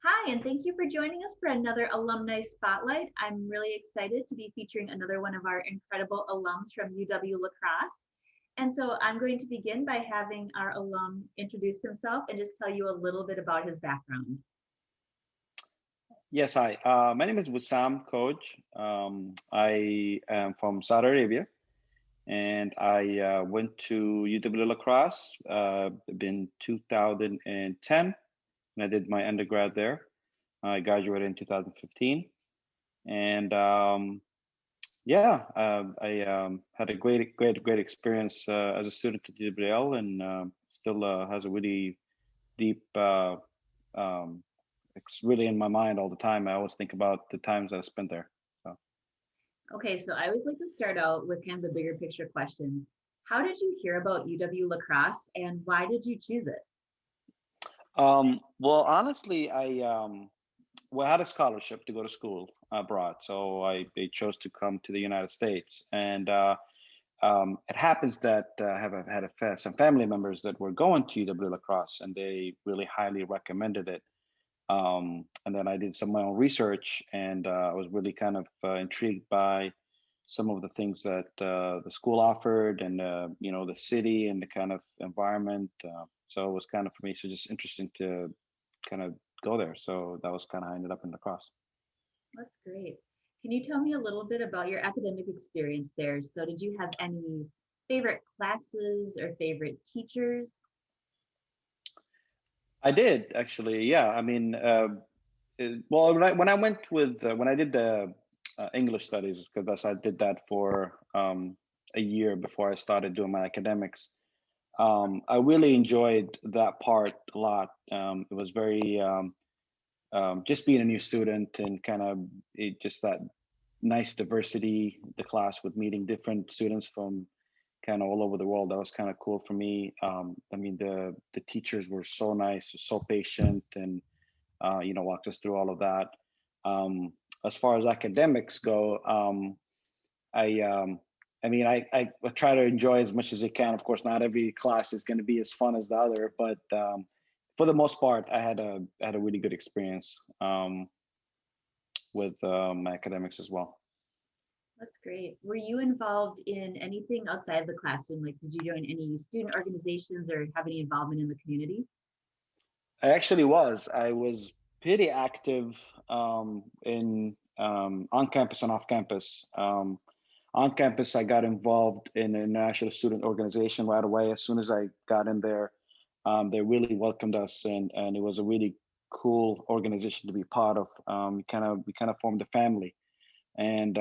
Hi, and thank you for joining us for another Alumni Spotlight. I'm really excited to be featuring another one of our incredible alums from UW La Crosse. And so I'm going to begin by having our alum introduce himself and just tell you a little bit about his background. Yes, hi. My name is Wesam Khouj. I am from Saudi Arabia, and I went to UW La Crosse in 2010, and I did my undergrad there. I graduated in 2015, and yeah, I had a great experience as a student at UWL, and still has a really deep um, it's really in my mind all the time. I always think about the times I spent there. So, Okay, so I always like to start out with kind of the bigger picture question. How did you hear about UW La Crosse and why did you choose it? well, honestly, I had a scholarship to go to school abroad, so I chose to come to the United States, and it happens that I have had some family members that were going to UW La Crosse, and they really highly recommended it. And then I did some of my own research, and I was really kind of intrigued by some of the things that the school offered, and the city and the kind of environment. So it was kind of for me, so just interesting to kind of go there. So that was kind of how I ended up in lacrosse. That's great. Can you tell me a little bit about your academic experience there? So did you have any favorite classes or favorite teachers? I did actually, yeah. I mean, well, when I went with when I did the English studies, because I did that for a year before I started doing my academics. I really enjoyed that part a lot. It was very just being a new student and kind of just that nice diversity, the class with meeting different students from kind of all over the world. That was kind of cool for me. I mean, the teachers were so nice, so patient, and walked us through all of that. Um, as far as academics go, I I mean, I try to enjoy as much as I can. Of course, not every class is going to be as fun as the other, but for the most part, I had a really good experience with academics as well. That's great. Were you involved in anything outside of the classroom? Like, did you join any student organizations or have any involvement in the community? I actually was. I was pretty active in on campus and off campus. On campus, I got involved in an international student organization right away. As soon as I got in there, they really welcomed us, and it was a really cool organization to be part of. We kind of formed a family, and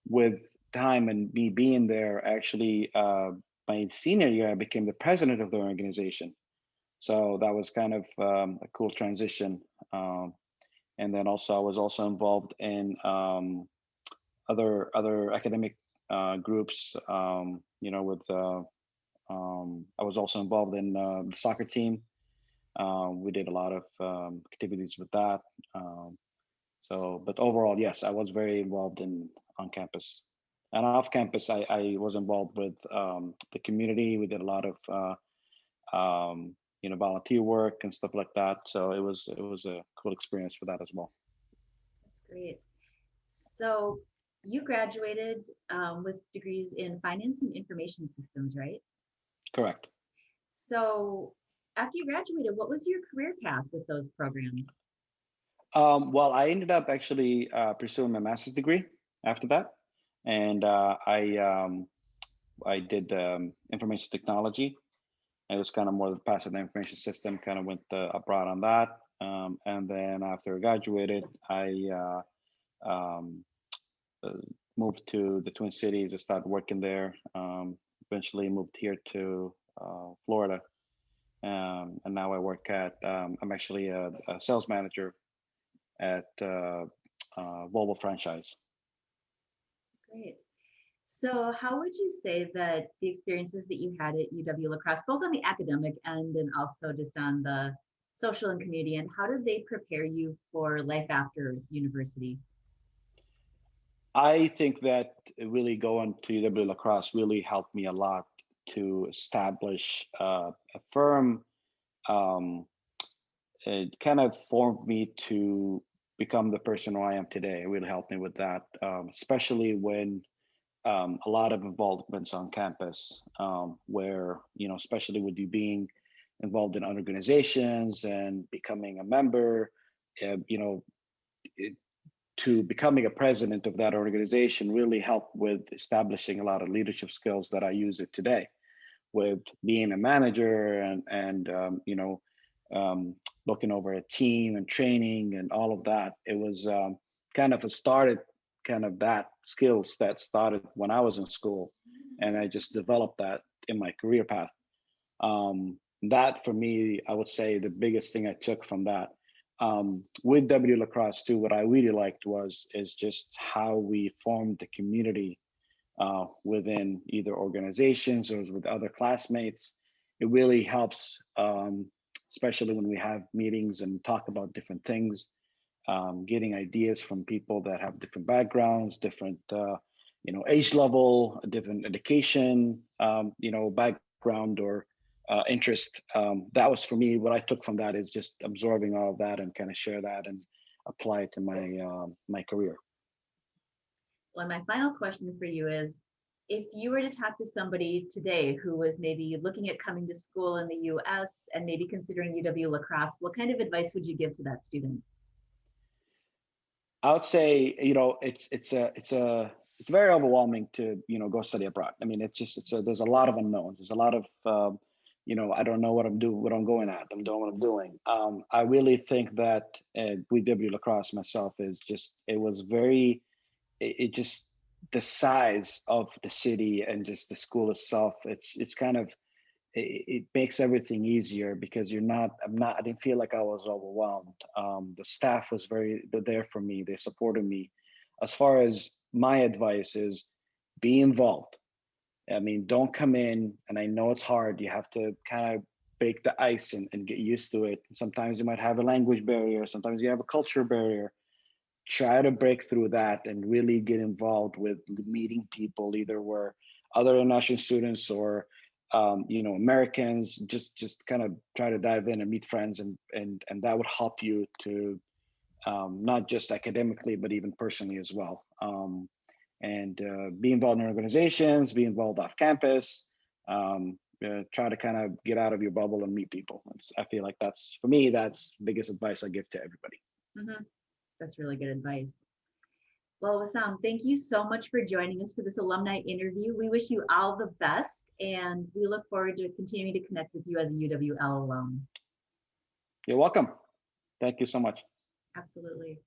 with time and me being there, actually, my senior year, I became the president of the organization. So that was kind of a cool transition. And then also, I was also involved in other academic groups. I was also involved in the soccer team. We did a lot of activities with that. But overall, yes, I was very involved in on campus. And off campus, I was involved with the community. We did a lot of volunteer work and stuff like that. So it was a cool experience for that as well. That's great. So you graduated with degrees in finance and information systems, right? Correct. So after you graduated, what was your career path with those programs? Well, I ended up actually pursuing my master's degree after that, and I did information technology. It was kind of more the passive information system. Kind of went abroad on that, and then after I graduated, I um, uh, moved to the Twin Cities. I started working there. Eventually moved here to Florida, and now I work at. I'm actually a sales manager at Volvo franchise. Great. So how would you say that the experiences that you had at UW La Crosse, both on the academic end and also just on the social and community end, how did they prepare you for life after university? I think that really going to UW La Crosse really helped me a lot to establish a firm um, it kind of formed me to become the person who I am today. It really helped me with that, especially when a lot of involvements on campus, where, especially with you being involved in organizations and becoming a member, you know, it, to becoming a president of that organization really helped with establishing a lot of leadership skills that I use it today with being a manager and looking over a team and training and all of that. It was kind of a started kind of that skills that started when I was in school, and I just developed that in my career path. That for me, I would say the biggest thing I took from that. With W Lacrosse too, what I really liked was is just how we formed the community within either organizations or with other classmates. It really helps, especially when we have meetings and talk about different things, getting ideas from people that have different backgrounds, different age level, different education, background or interest. That was for me. What I took from that is just absorbing all of that and kind of share that and apply it to my career. Well, my final question for you is, if you were to talk to somebody today who was maybe looking at coming to school in the US and maybe considering UW La Crosse, what kind of advice would you give to that student? I would say, it's very overwhelming to go study abroad. I mean, there's a lot of unknowns. There's a lot of I don't know what I'm going at. I'm doing what I'm doing. I really think that with W Lacrosse myself is just it was very it just the size of the city and just the school itself. It's kind of it makes everything easier because I didn't feel like I was overwhelmed. The staff was they're there for me. They supported me. As far as my advice is, be involved. I mean, don't come in, and I know it's hard. You have to kind of break the ice and get used to it. Sometimes you might have a language barrier. Sometimes you have a culture barrier. Try to break through that and really get involved with meeting people, either were other international students or Americans. Just kind of try to dive in and meet friends, and that would help you to not just academically but even personally as well. And be involved in organizations, be involved off campus. Try to kind of get out of your bubble and meet people. I feel like that's, for me, that's the biggest advice I give to everybody. Mm-hmm. That's really good advice. Well, Wesam, thank you so much for joining us for this alumni interview. We wish you all the best, and we look forward to continuing to connect with you as a UWL alum. You're welcome. Thank you so much. Absolutely.